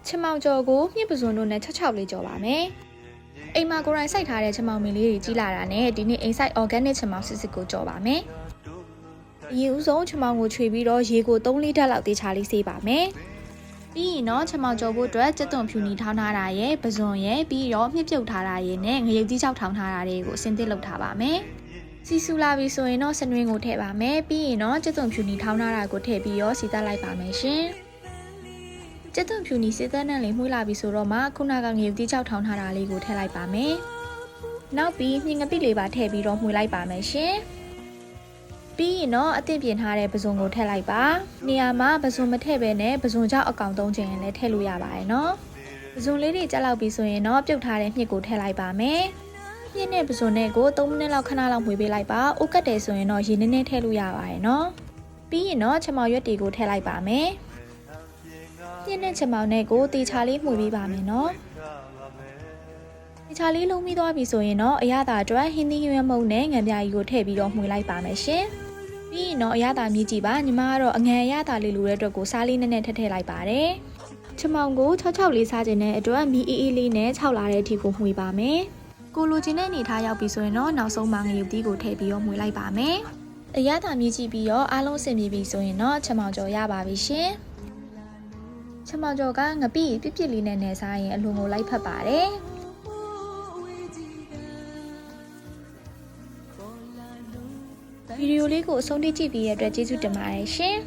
ချမောင်ကျော်ကိုမြင့်ပစွန်တို့နဲ့66လေးကြော်ပါမယ်အိမ်မှာကိုယ်တိုင်စိုက်ထားတဲ့ချမောင်မင်းလေးတွေကြီးလာတာနဲ့ဒီနေ့အိမ်စိုက် organic ချမောင်စစ်စစ်ကိုကြော်ပါမယ်အရင်ဦးဆုံးချမောင်ကိုခြွေပြီးတော့ရေကို3လီတာလောက်တေးချလေးစေးပါမယ်ပြီးရင်တော့ချမောင်ကျော်ဖို့အတွက်ကြက်သွန်ဖြူနီထောင်းထားတာရဲ့ပစွန်ရဲ့ပြီးတော့မြှစ်ပြုတ်ထားတာရဲ့နဲ့ငရုတ်ကြီးချောက်ထောင်းထားတာတွေကိုအစင်သစ်လုပ်ထားပါမယ်စီဆူလာပြီဆိုရင်တော့စနွင်းကိုထည့်ပါမယ်ပြီးရင်တော့ကြက်သွန်ဖြူနီထောင်းထားတာကိုထည့်ပြီးတော့စီတက်လိုက်ပါမယ်ရှင်ကြက်သွန်ဖြူနီစစ်သက်နဲ့လေးမှုလာပြီဆိုတော့မှခုနကငရုတ်ကြီးချောက်ထောင်းထားတာလေးကိုထည့်လိုက်ပါမယ်နောက်ပြီးမြင်ငပိလေးပါထည့်ပြီးတော့မှုလိုက်ပါမယ်ရှင်ပြီးရင်တော့အသင့်ပြင်ထားတဲ့ပဇွန်ကိုထည့်လိုက်ပါနေရာမှာပဇွန်မထည့်ဘဲနဲ့ပဇွန်ကြောက်အကောင်3ချိန်ရင်လည်းထည့်လို့ရပါတယ်နော်ပဇွန်လေးတွေကြက်လောက်ပြီဆိုရင်တော့ပြုတ်ထားတဲ့မြစ်ကိုထည့်လိုက်ပါမယ်မြစ်နဲ့ပဇွန်နဲ့ကို3မိနစ်လောက်ခဏလောက်မှွေပေးလိုက်ပါအိုးကတ်တယ်ဆိုရင်တော့ရေနည်းနည်းထည့်လို့ရပါတယ်နော်ပြီးရင်တော့ချမောင်ရွက်တွေကိုထည့်လိုက်ပါမယ်မြစ်နဲ့ချမောင်နဲ့ကိုတေချာလေးမှွေပေးပါမယ်နော်တေချာလေးလုံးပြီးသွားပြီဆိုရင်တော့အရသာအတွက်ဟင်းသီးရွက်မုံနဲ့ငံပြားကြီးကိုထည့်ပြီးတော့မှွေလိုက်ပါမယ်ရှင်ပြီးရင်တော့အရသာမြည်ကြည့်ပါညီမကတော့အငန်အရသာလေးလိုတဲ့အတွက်ကိုစားလေးနဲ့ထည့်လိုက်ပါတယ်ချမောင်ကို66လေးစားခြင်းနဲ့အတွက်မီအေးအေးလေးနဲ့6လာတဲ့အထိကိုမှွေပါမယ်ကိုလိုချင်တဲ့အနေထားရောက်ပြီဆိုရင်တော့နောက်ဆုံးမှငရုတ်သီးကိုထည့်ပြီးတော့မှွေလိုက်ပါမယ်အရသာမြည်ကြည့်ပြီးတော့အားလုံးအဆင်ပြေပြီဆိုရင်တော့ချမောင်ကျော်ရပါပြီရှင်ချမောင်ကျော်ကငပိပြစ်ပြစ်လေးနဲ့စားရင်အလွန်ကိုလိုက်ဖက်ပါတယ်ဗီဒီယိုလေးကိုအဆုံးထိကြည့်ပြီးရတဲ့အတွက်ကျေးဇူးတင်ပါတယ်ရှင်